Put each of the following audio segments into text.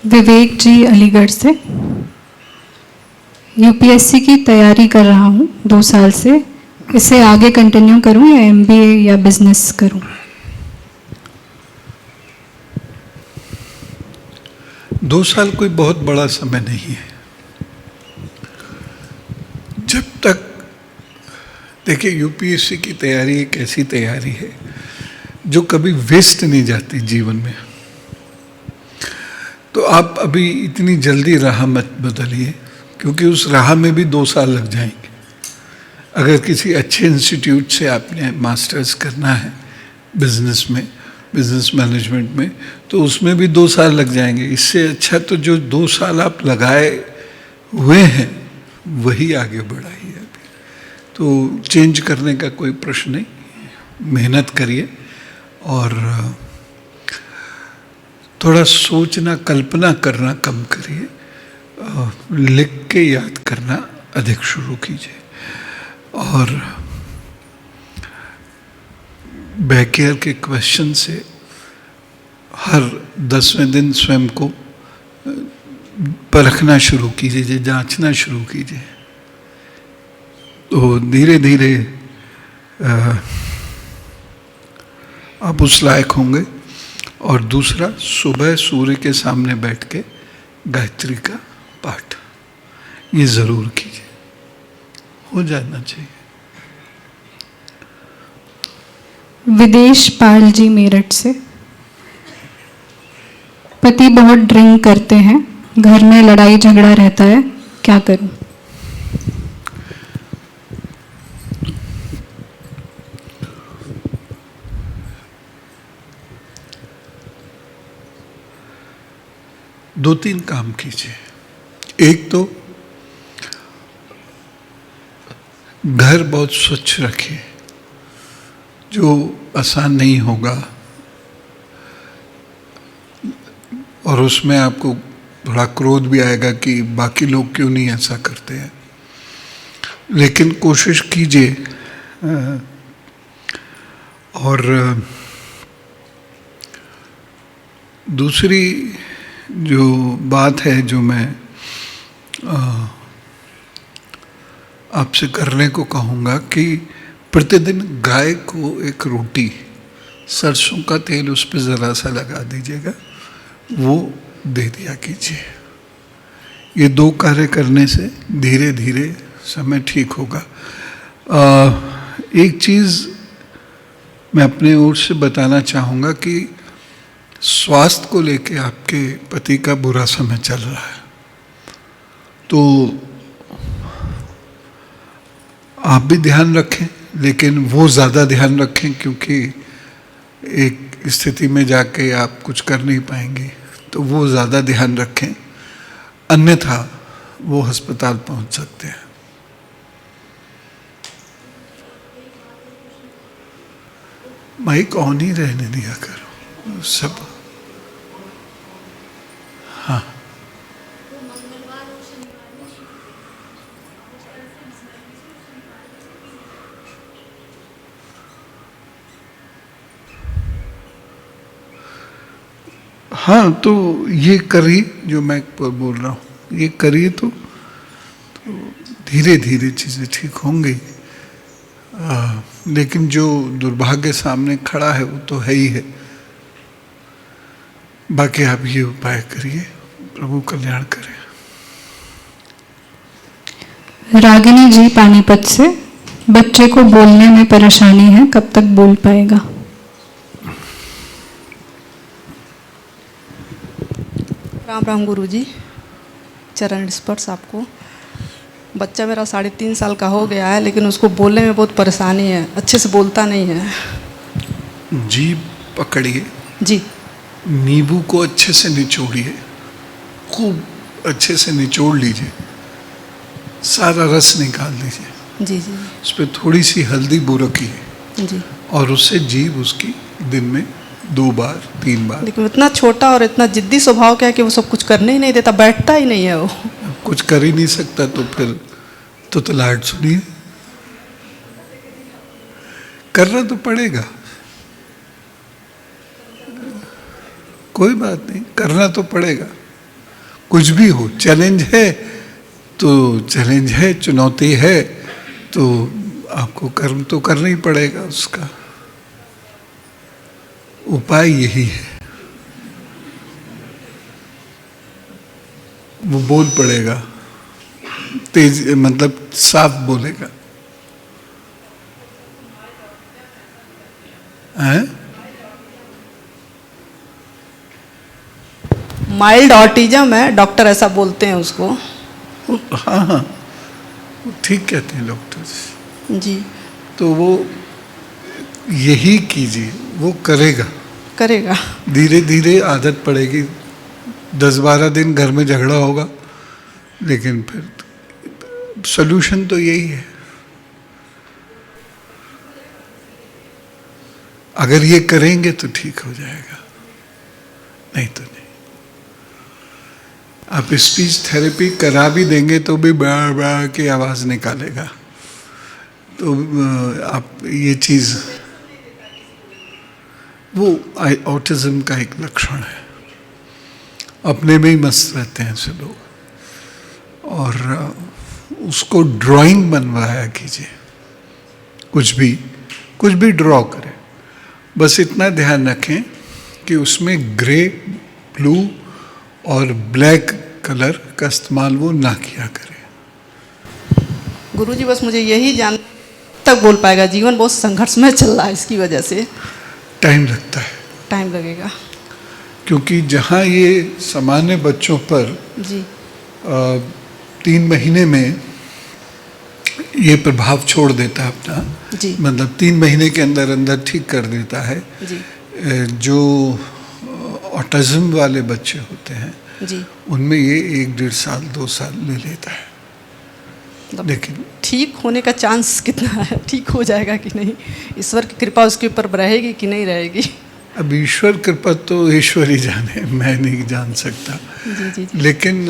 विवेक जी अलीगढ़ से। यूपीएससी की तैयारी कर रहा हूँ 2 साल से। इसे आगे कंटिन्यू करूँ या एमबीए या बिजनेस करूँ? 2 साल कोई बहुत बड़ा समय नहीं है। जब तक देखिए, यूपीएससी की तैयारी एक ऐसी तैयारी है जो कभी वेस्ट नहीं जाती जीवन में। तो आप अभी इतनी जल्दी राह मत बदलिए, क्योंकि उस राह में भी 2 साल लग जाएंगे। अगर किसी अच्छे इंस्टीट्यूट से आपने मास्टर्स करना है बिजनेस में, बिजनेस मैनेजमेंट में, तो उसमें भी 2 साल लग जाएंगे। इससे अच्छा तो जो 2 साल आप लगाए हुए हैं वही आगे बढ़ाइए। अभी तो चेंज करने का कोई प्रश्न नहीं। मेहनत करिए और थोड़ा सोचना, कल्पना करना कम करिए। लिख के याद करना अधिक शुरू कीजिए। और बैकेयर के क्वेश्चन से हर 10वें दिन स्वयं को परखना शुरू कीजिए, जांचना शुरू कीजिए। तो धीरे धीरे आप उस लायक होंगे। और दूसरा, सुबह सूर्य के सामने बैठ के गायत्री का पाठ ये जरूर कीजिए, हो जाना चाहिए। विदेश पाल जी मेरठ से। पति बहुत ड्रिंक करते हैं, घर में लड़ाई झगड़ा रहता है, क्या करूं? दो तीन काम कीजिए। एक तो घर बहुत स्वच्छ रखिए, जो आसान नहीं होगा, और उसमें आपको बड़ा क्रोध भी आएगा कि बाकी लोग क्यों नहीं ऐसा करते हैं। लेकिन कोशिश कीजिए। और दूसरी जो बात है जो मैं आपसे करने को कहूँगा कि प्रतिदिन गाय को एक रोटी, सरसों का तेल उस पर ज़रा सा लगा दीजिएगा, वो दे दिया कीजिए। ये 2 कार्य करने से धीरे धीरे समय ठीक होगा। एक चीज़ मैं अपने ओर से बताना चाहूँगा कि स्वास्थ्य को लेके आपके पति का बुरा समय चल रहा है, तो आप भी ध्यान रखें, लेकिन वो ज़्यादा ध्यान रखें, क्योंकि एक स्थिति में जाके आप कुछ कर नहीं पाएंगे। तो वो ज़्यादा ध्यान रखें, अन्यथा वो अस्पताल पहुंच सकते हैं। माइक ऑन ही रहने दिया करो सब। हाँ, हाँ, तो ये करिए जो मैं बोल रहा हूँ, ये करिए तो धीरे धीरे चीज़ें ठीक होंगी। लेकिन जो दुर्भाग्य सामने खड़ा है वो तो है ही है। बाकी आप ये उपाय करिए, प्रभु कल्याण करे। रागिनी जी पानीपत से। बच्चे को बोलने में परेशानी है, कब तक बोल पाएगा? राम राम गुरुजी, चरण स्पर्श आपको। बच्चा मेरा 3.5 साल का हो गया है, लेकिन उसको बोलने में बहुत परेशानी है, अच्छे से बोलता नहीं है। जीभ पकड़िए जी। नींबू को अच्छे से निचोड़िए, खूब अच्छे से निचोड़ लीजिए, सारा रस निकाल दीजिए। जी जी। उस पर थोड़ी सी हल्दी बुरकिए जी। और उससे जीभ उसकी दिन में 2 बार 3 बार। लेकिन इतना छोटा और इतना जिद्दी स्वभाव का है कि वो सब कुछ करने ही नहीं देता, बैठता ही नहीं है वो। कुछ कर ही नहीं सकता तो फिर तुतलाहट सुनिए। करना तो पड़ेगा, कोई बात नहीं, करना तो पड़ेगा। कुछ भी हो, चैलेंज है तो चैलेंज है, चुनौती है तो आपको कर्म तो करना ही पड़ेगा, उसका उपाय यही है। वो बोल पड़ेगा, तेज मतलब साफ बोलेगा, हैं? माइल्ड ऑटिज्म है, डॉक्टर ऐसा बोलते हैं उसको। हाँ हाँ, ठीक कहते हैं डॉक्टर्स। जी। तो वो यही कीजिए, वो करेगा, करेगा। धीरे धीरे आदत पड़ेगी। 10-12 दिन घर में झगड़ा होगा, लेकिन फिर सॉल्यूशन तो यही है। अगर ये करेंगे तो ठीक हो जाएगा, नहीं तो नहीं। आप स्पीच थेरेपी करा भी देंगे तो भी बार बार की आवाज़ निकालेगा। तो आप ये चीज़, वो ऑटिज्म का एक लक्षण है। अपने में ही मस्त रहते हैं ऐसे लोग, और उसको ड्राइंग बनवाया कीजिए, कुछ भी ड्रॉ करें। बस इतना ध्यान रखें कि उसमें ग्रे, ब्लू और ब्लैक कलर का इस्तेमाल वो ना किया करे। गुरुजी बस मुझे यही जान तक बोल पाएगा, जीवन बहुत संघर्षमय चल रहा है, इसकी वजह से टाइम लगता है, टाइम लगेगा। क्योंकि जहाँ ये सामान्य बच्चों पर जी। 3 महीने में ये प्रभाव छोड़ देता है अपना, जी। मतलब 3 महीने के अंदर अंदर ठीक कर देता है। जी। जो ऑटिज्म वाले बच्चे होते हैं जी। उनमें ये 1-1.5 साल 2 साल ले लेता है। मतलब लेकिन ठीक होने का चांस कितना है, ठीक हो जाएगा कि नहीं, ईश्वर की कृपा उसके ऊपर रहेगी कि नहीं रहेगी? अब ईश्वर कृपा तो ईश्वर ही जाने, मैं नहीं जान सकता। जी जी जी। लेकिन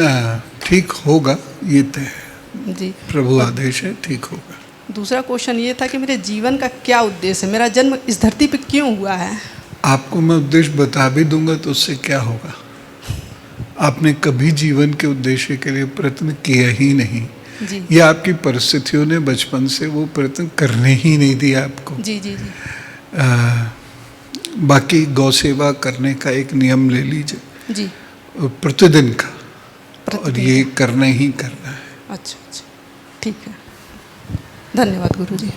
ठीक होगा, ये तय है, जी। प्रभु आदेश है, ठीक होगा। दूसरा क्वेश्चन ये था कि मेरे जीवन का क्या उद्देश्य है, मेरा जन्म इस धरती पे क्यों हुआ है? आपको मैं उद्देश्य बता भी दूंगा तो उससे क्या होगा? आपने कभी जीवन के उद्देश्य के लिए प्रयत्न किया ही नहीं, जी। या आपकी परिस्थितियों ने बचपन से वो प्रयत्न करने ही नहीं दिया आपको। जी जी जी। बाकी गौ सेवा करने का एक नियम ले लीजिए, जी। प्रतिदिन का, और प्रतिदिन ये करना ही करना है। अच्छा अच्छा, ठीक है, धन्यवाद गुरुजी।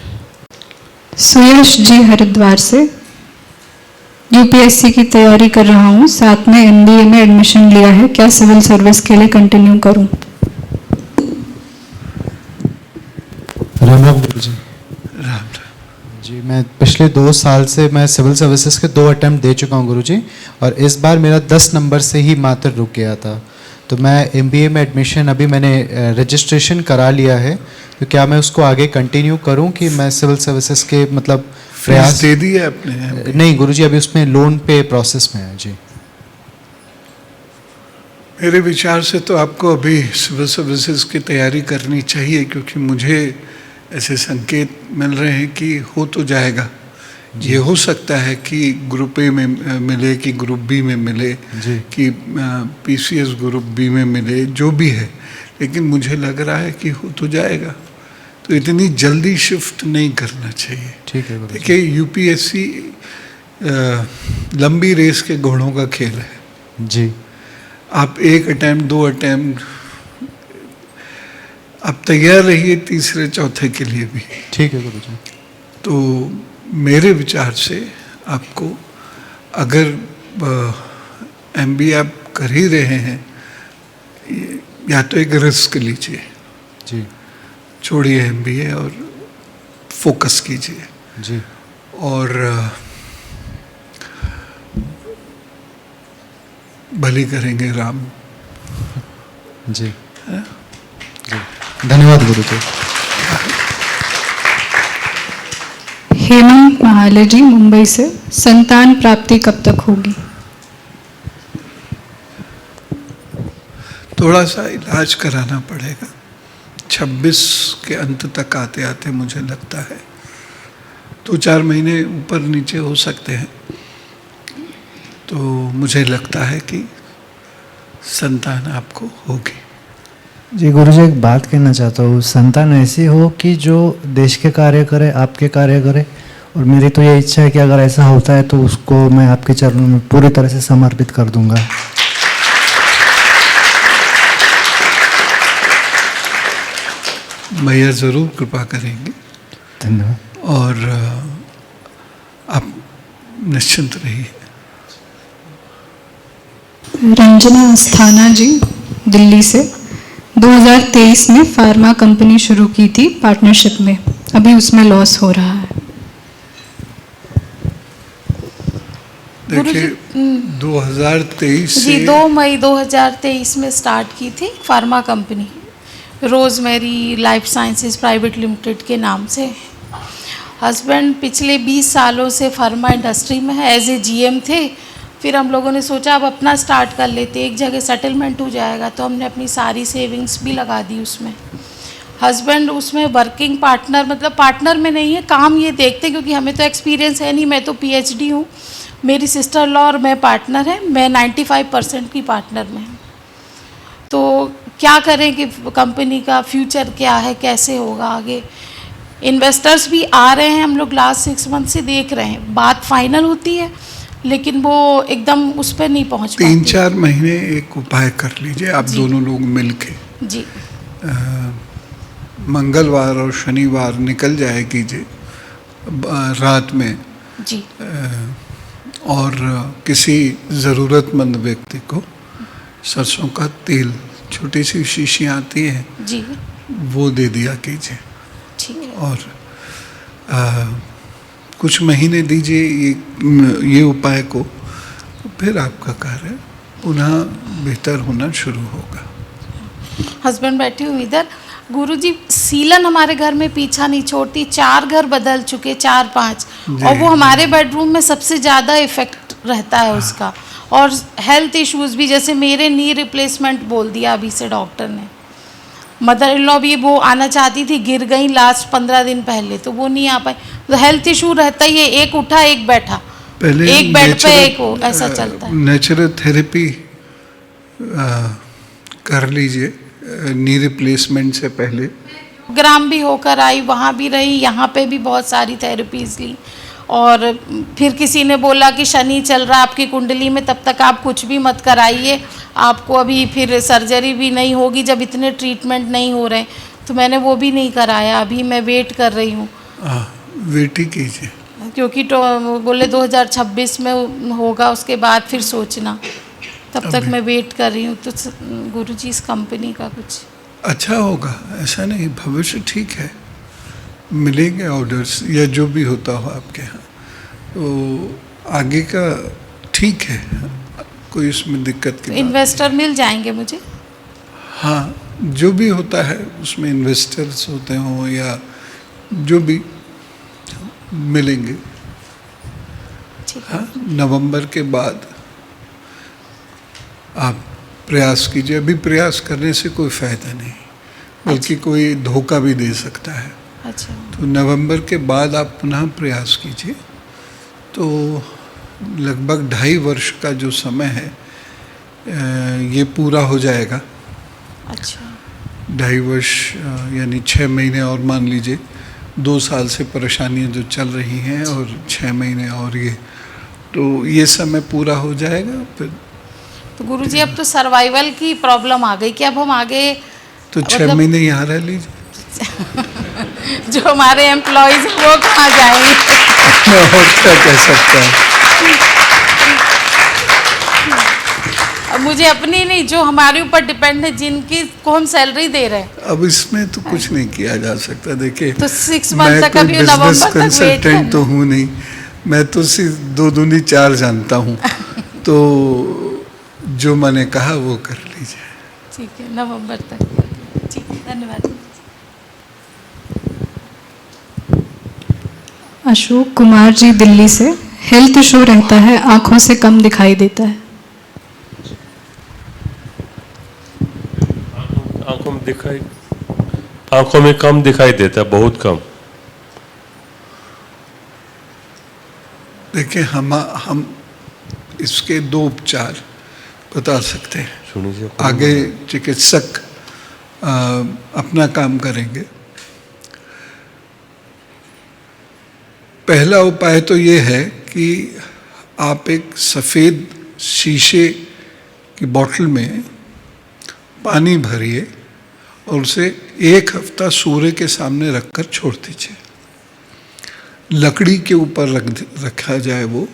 सुयश जी हरिद्वार से, यूपीएससी की तैयारी कर रहा हूँ, साथ में एमबीए में एडमिशन लिया है, क्या सिविल सर्विस के लिए कंटिन्यू करूँ? राम राम गुरुजी। राम राम जी, मैं पिछले 2 साल से मैं सिविल सर्विसेज के 2 अटेम्प्ट दे चुका हूँ गुरुजी, और इस बार मेरा 10 नंबर से ही मात्र रुक गया था। तो मैं एमबीए में एडमिशन अभी मैंने रजिस्ट्रेशन करा लिया है, तो क्या मैं उसको आगे कंटिन्यू करूं कि मैं सिविल सर्विसेज के मतलब फीस दे दी है आपने? नहीं गुरुजी, अभी उसमें लोन पे प्रोसेस में है जी। मेरे विचार से तो आपको अभी सिविल सर्विसेज की तैयारी करनी चाहिए, क्योंकि मुझे ऐसे संकेत मिल रहे हैं कि हो तो जाएगा। ये हो सकता है कि ग्रुप ए में मिले, कि ग्रुप बी में मिले, कि पीसीएस ग्रुप बी में मिले, जो भी है, लेकिन मुझे लग रहा है कि हो तो जाएगा। तो इतनी जल्दी शिफ्ट नहीं करना चाहिए। ठीक है। देखिए, यूपीएससी लंबी रेस के घोड़ों का खेल है जी। आप 1 अटेम्प्ट 2 अटेम्प्ट, आप तैयार रहिए तीसरे चौथे के लिए भी। ठीक है गुरुजी। तो मेरे विचार से आपको, अगर एमबीए आप कर ही रहे हैं, या तो एक रिस्क लीजिए जी। छोड़िए एमबीए और फोकस कीजिए। जी। और भली करेंगे राम जी। जी, धन्यवाद गुरुजी। हेमंत महाले जी मुंबई से, संतान प्राप्ति कब तक होगी? थोड़ा सा इलाज कराना पड़ेगा, 26 के अंत तक आते आते मुझे लगता है। 2-4 महीने ऊपर नीचे हो सकते हैं। तो मुझे लगता है कि संतान आपको होगी। जी गुरुजी, एक बात कहना चाहता हूँ, संतान ऐसी हो कि जो देश के कार्य करे, आपके कार्य करे, और मेरी तो ये इच्छा है कि अगर ऐसा होता है तो उसको मैं आपके चरणों में पूरी तरह से समर्पित कर दूंगा। मैया ज़रूर कृपा करेंगे धन्यवाद। और आप निश्चिंत रहिए। रंजना अस्थाना जी, दिल्ली से। 2023 में फार्मा कंपनी शुरू की थी पार्टनरशिप में, अभी उसमें लॉस हो रहा है। देखिए 2023 जी से 2 मई 2023 में स्टार्ट की थी pharma company, rosemary life sciences private limited के नाम से। हस्बैंड पिछले 20 सालों से फार्मा इंडस्ट्री में है, एज ए जीएम थे। फिर हम लोगों ने सोचा अब अपना स्टार्ट कर लेते, एक जगह सेटलमेंट हो जाएगा, तो हमने अपनी सारी सेविंग्स भी लगा दी उसमें। हस्बैंड उसमें वर्किंग पार्टनर, मतलब पार्टनर में नहीं है, काम ये देखते, क्योंकि हमें तो एक्सपीरियंस है नहीं, मैं तो पीएचडी हूँ, मेरी सिस्टर लॉ और मैं पार्टनर है, मैं 95% की पार्टनर में हूँ। तो क्या करें कि कंपनी का फ्यूचर क्या है, कैसे होगा आगे। इन्वेस्टर्स भी आ रहे हैं, हम लोग लास्ट 6 मंथ से देख रहे हैं, बात फाइनल होती है लेकिन वो एकदम उस पर नहीं पहुंच पाती। 3-4 महीने एक उपाय कर लीजिए आप दोनों लोग मिलके। जी मंगलवार और शनिवार निकल जाए कीजिए रात में, जी और किसी ज़रूरतमंद व्यक्ति को सरसों का तेल, छोटी सी शीशियाँ आती हैं, जी वो दे दिया कीजिए। ठीक है। और कुछ महीने दीजिए ये उपाय को, फिर आपका कार्य पुनः बेहतर होना शुरू होगा। हस्बैंड बैठी हुई इधर। गुरुजी, सीलन हमारे घर में पीछा नहीं छोड़ती, 4 घर बदल चुके, 4-5, और वो हमारे बेडरूम में सबसे ज़्यादा इफेक्ट रहता है उसका। और हेल्थ इश्यूज भी, जैसे मेरे नी रिप्लेसमेंट बोल दिया अभी से डॉक्टर ने। मदर इन लॉ भी वो आना चाहती थी, गिर गई लास्ट 15 दिन पहले, तो वो नहीं आ पाई। तो हेल्थ इशू रहता ही है, एक उठा एक बैठा, पहले एक बेड पे एक हो, ऐसा चलता है। नेचुरल थेरेपी कर लीजिए नी रिप्लेसमेंट से पहले। ग्राम भी होकर आई, वहाँ भी रही, यहाँ पे भी बहुत सारी थेरेपीज ली। और फिर किसी ने बोला कि शनि चल रहा है आपकी कुंडली में, तब तक आप कुछ भी मत कराइए, आपको अभी फिर सर्जरी भी नहीं होगी जब इतने ट्रीटमेंट नहीं हो रहे। तो मैंने वो भी नहीं कराया, अभी मैं वेट कर रही हूँ। वेट ही कीजिए, क्योंकि तो बोले 2026 में होगा, उसके बाद फिर सोचना, तब तक मैं वेट कर रही हूँ। तो गुरुजी इस कंपनी का कुछ अच्छा होगा, ऐसा नहीं, भविष्य ठीक है, मिलेंगे ऑर्डर्स या जो भी होता हो आपके यहाँ, तो आगे का ठीक है, कोई इसमें दिक्कत की बात इन्वेस्टर मिल जाएंगे मुझे। हाँ, जो भी होता है उसमें इन्वेस्टर्स होते हों या जो भी, मिलेंगे। ठीक है। हाँ, नवंबर के बाद आप प्रयास कीजिए। अभी प्रयास करने से कोई फ़ायदा नहीं, बल्कि कोई धोखा भी दे सकता है। अच्छा। तो नवंबर के बाद आप पुनः प्रयास कीजिए, तो लगभग 2.5 वर्ष का जो समय है ये पूरा हो जाएगा। अच्छा। 2.5 वर्ष यानी 6 महीने और मान लीजिए, 2 साल से परेशानियां जो चल रही हैं और 6 महीने और ये, तो ये समय पूरा हो जाएगा। फिर तो गुरुजी अब तो सर्वाइवल की प्रॉब्लम आ गई कि अब हम आगे तो 6 महीने यहाँ रह लीजिए। जो हमारे एम्प्लॉयज हैं वो कहाँ जाएंगे? और क्या कह सकता है। अब मुझे अपनी नहीं, जो हमारे ऊपर डिपेंड है, जिनकी को हम सैलरी दे रहे हैं। अब इसमें तो कुछ नहीं किया जा सकता। देखिए, तो 6 मंथ मैं तक कोई अभी बिजनेस नवंबर तक वेट कंसल्टेंट तो करना। हूँ नहीं, मैं तो सिर्फ 2 दूनी 4 जानता हूँ। तो जो मैंने कहा वो कर लीजिए। ठीक है, नवंबर तक। ठीक है, धन्यवाद। अशोक कुमार जी, दिल्ली से। हेल्थ इशू रहता है, आंखों से कम दिखाई देता है। आंखों में कम दिखाई देता है, बहुत कम। देखिए, हम इसके 2 उपचार बता सकते हैं। सुनिए आगे चिकित्सक अपना काम करेंगे। पहला उपाय तो ये है कि आप एक सफ़ेद शीशे की बोतल में पानी भरिए और उसे 1 हफ्ता सूर्य के सामने रखकर छोड़ दीजिए। लकड़ी के ऊपर रखा जाए वो,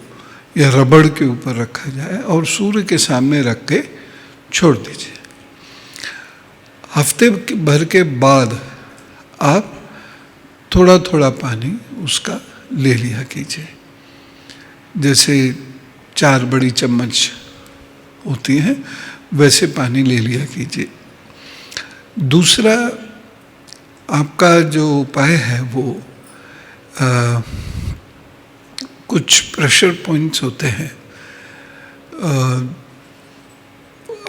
या रबड़ के ऊपर रखा जाए और सूर्य के सामने रख के छोड़ दीजिए। हफ्ते भर के बाद आप थोड़ा थोड़ा पानी उसका ले लिया कीजिए, जैसे 4 बड़ी चम्मच होती हैं वैसे पानी ले लिया कीजिए। दूसरा आपका जो उपाय है वो कुछ प्रेशर पॉइंट्स होते हैं।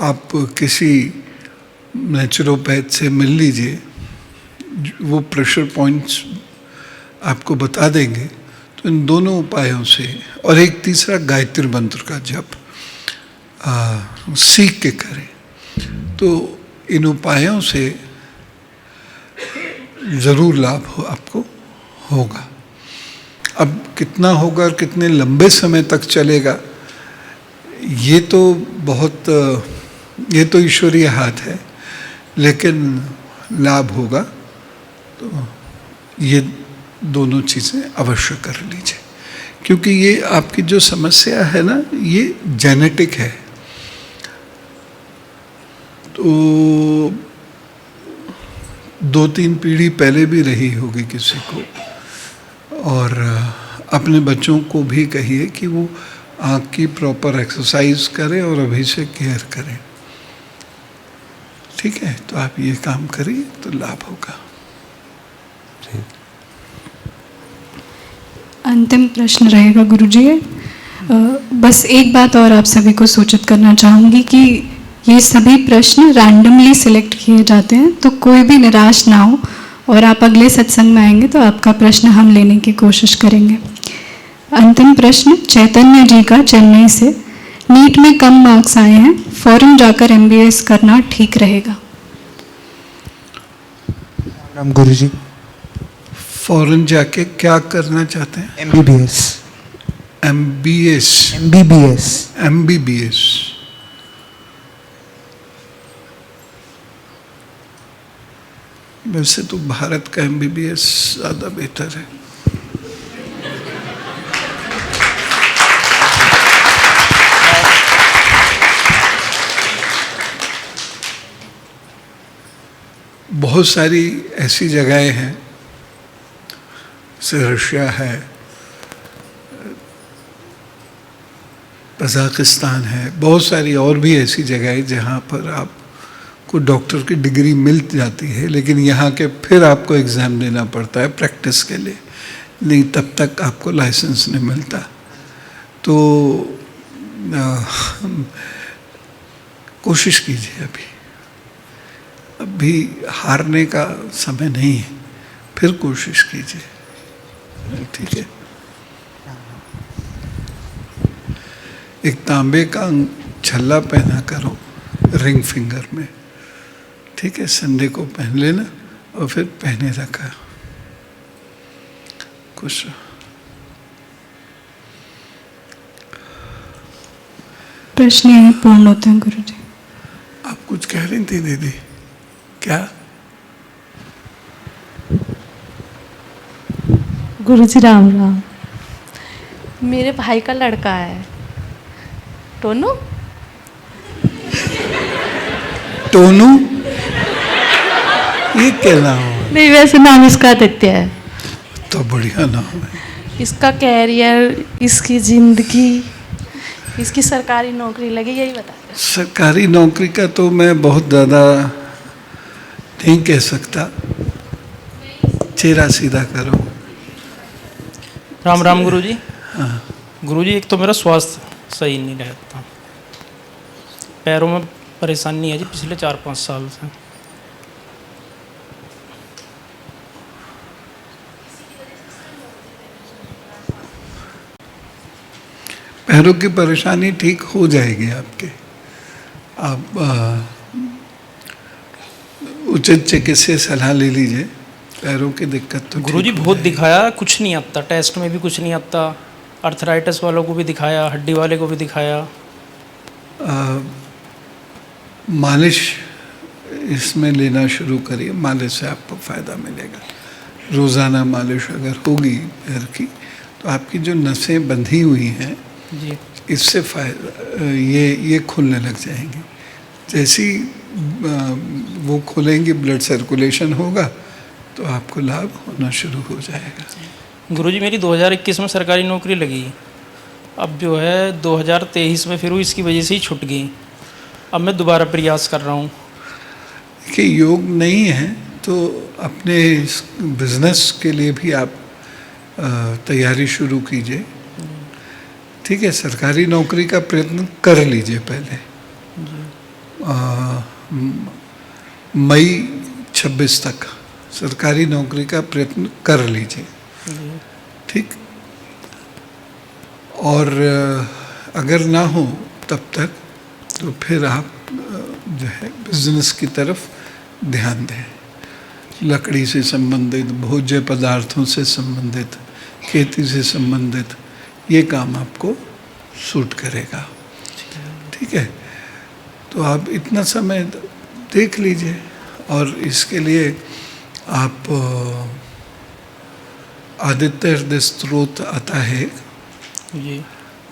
आप किसी नेचुरोपैथ से मिल लीजिए, वो प्रेशर पॉइंट्स आपको बता देंगे। तो इन दोनों उपायों से, और एक तीसरा गायत्री मंत्र का जप सीख के करें, तो इन उपायों से ज़रूर लाभ आपको होगा। अब कितना होगा और कितने लंबे समय तक चलेगा, ये तो ईश्वरीय हाथ है, लेकिन लाभ होगा। तो ये दोनों चीज़ें अवश्य कर लीजिए, क्योंकि ये आपकी जो समस्या है ना, ये जेनेटिक है। तो 2-3 पीढ़ी पहले भी रही होगी किसी को। और अपने बच्चों को भी कहिए कि वो आँख की प्रॉपर एक्सरसाइज करें और अभी से केयर करें। ठीक है, तो आप ये काम करिए तो लाभ होगा। अंतिम प्रश्न रहेगा गुरुजी। बस एक बात और आप सभी को सूचित करना चाहूँगी कि ये सभी प्रश्न रैंडमली सिलेक्ट किए जाते हैं, तो कोई भी निराश ना हो, और आप अगले सत्संग में आएंगे तो आपका प्रश्न हम लेने की कोशिश करेंगे। अंतिम प्रश्न चैतन्य जी का, चेन्नई से। नीट में कम मार्क्स आए हैं, फॉरेन जाकर MBBS करना ठीक रहेगा? राम गुरुजी। फॉरेन जाके क्या करना चाहते हैं? MBBS। MBBS। वैसे तो भारत का MBBS ज़्यादा बेहतर है। बहुत सारी ऐसी जगहें हैं, जैसे रशिया है, कजाकिस्तान है, बहुत सारी और भी ऐसी जगहें जहाँ पर आपको डॉक्टर की डिग्री मिल जाती है, लेकिन यहाँ के फिर आपको एग्ज़ाम देना पड़ता है प्रैक्टिस के लिए, नहीं तब तक आपको लाइसेंस नहीं मिलता। तो कोशिश कीजिए, अभी हारने का समय नहीं है, फिर कोशिश कीजिए। ठीक है, एक तांबे का छल्ला पहना करो रिंग फिंगर में, ठीक है, संडे को पहन लेना और फिर पहने रखा। खुश रहो। प्रश्न यही पूर्ण होते हैं गुरुजी। आप कुछ कह रही थी दीदी, क्या? गुरुजी राम राम। मेरे भाई का लड़का है टोनू। टोनू? ये क्या नाम है? नहीं, वैसे नाम इसका आदित्य है। तो बढ़िया नाम है। इसका कैरियर, इसकी जिंदगी, इसकी सरकारी नौकरी लगे, यही बता दो। सरकारी नौकरी का तो मैं बहुत ज़्यादा नहीं कह सकता, चेहरा सीधा करो। राम राम गुरुजी। हाँ गुरुजी, एक तो मेरा स्वास्थ्य सही नहीं रहता, पैरों में परेशानी है जी पिछले 4-5 साल से। पैरों की परेशानी ठीक हो जाएगी आपके, आप उचित चिकित्सीय सलाह ले लीजिए। पैरों की दिक्कत तो गुरुजी ठीक हो बहुत जाएगी। दिखाया, कुछ नहीं आता, टेस्ट में भी कुछ नहीं आता। अर्थराइटिस वालों को भी दिखाया, हड्डी वाले को भी दिखाया। मालिश इसमें लेना शुरू करिए, मालिश से आपको फ़ायदा मिलेगा। रोज़ाना मालिश अगर होगी पैर की तो आपकी जो नसें बंधी हुई हैं जी इससे फ़ायदा ये खुलने लग जाएंगी। जैसी वो खुलेंगी, ब्लड सर्कुलेशन होगा तो आपको लाभ होना शुरू हो जाएगा। गुरुजी मेरी 2021 में सरकारी नौकरी लगी, अब जो है 2023 में फिर वो इसकी वजह से ही छूट गई। अब मैं दोबारा प्रयास कर रहा हूँ। कि योग नहीं है तो अपने बिजनेस के लिए भी आप तैयारी शुरू कीजिए। ठीक है, सरकारी नौकरी का प्रयत्न कर लीजिए पहले। मई 26 तक सरकारी नौकरी का प्रयत्न कर लीजिए। ठीक, और अगर ना हो तब तक तो फिर आप जो है बिजनेस की तरफ ध्यान दें। लकड़ी से संबंधित, भोज्य पदार्थों से संबंधित, खेती से संबंधित ये काम आपको सूट करेगा। ठीक है, तो आप इतना समय देख लीजिए। और इसके लिए आप आदित्य हृदय स्त्रोत आता है, जी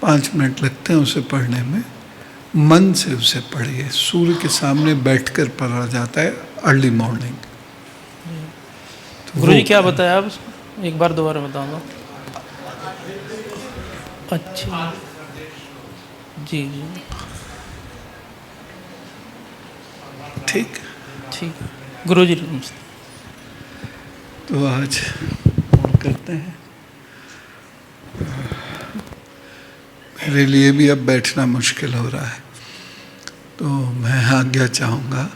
5 मिनट लगते हैं उसे पढ़ने में। मन से उसे पढ़िए। सूर्य के सामने बैठकर पढ़ा जाता है अर्ली मॉर्निंग। गुरुजी क्या बताया आप, एक बार दोबारा बताऊंगा। अच्छा जी जी ठीक। ठीक है गुरुजी नमस्ते। तो आज करते हैं। मेरे लिए भी अब बैठना मुश्किल हो रहा है, तो मैं आज्ञा चाहूँगा।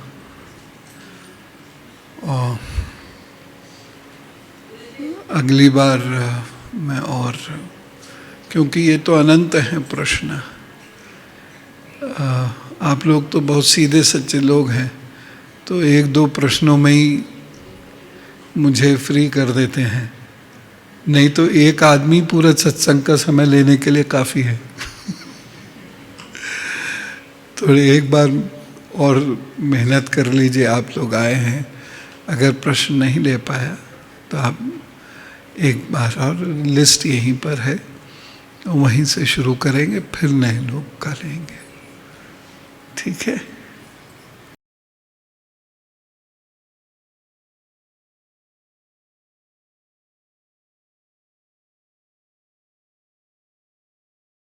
और अगली बार मैं, और क्योंकि ये तो अनंत हैं प्रश्न, आप लोग तो बहुत सीधे सच्चे लोग हैं, तो 1-2 प्रश्नों में ही मुझे फ्री कर देते हैं। नहीं तो एक आदमी पूरा सत्संग का समय लेने के लिए काफ़ी है। तो एक बार और मेहनत कर लीजिए। आप लोग आए हैं, अगर प्रश्न नहीं ले पाया तो आप एक बार, और लिस्ट यहीं पर है, तो वहीं से शुरू करेंगे, फिर नए लोग करेंगे। ठीक है।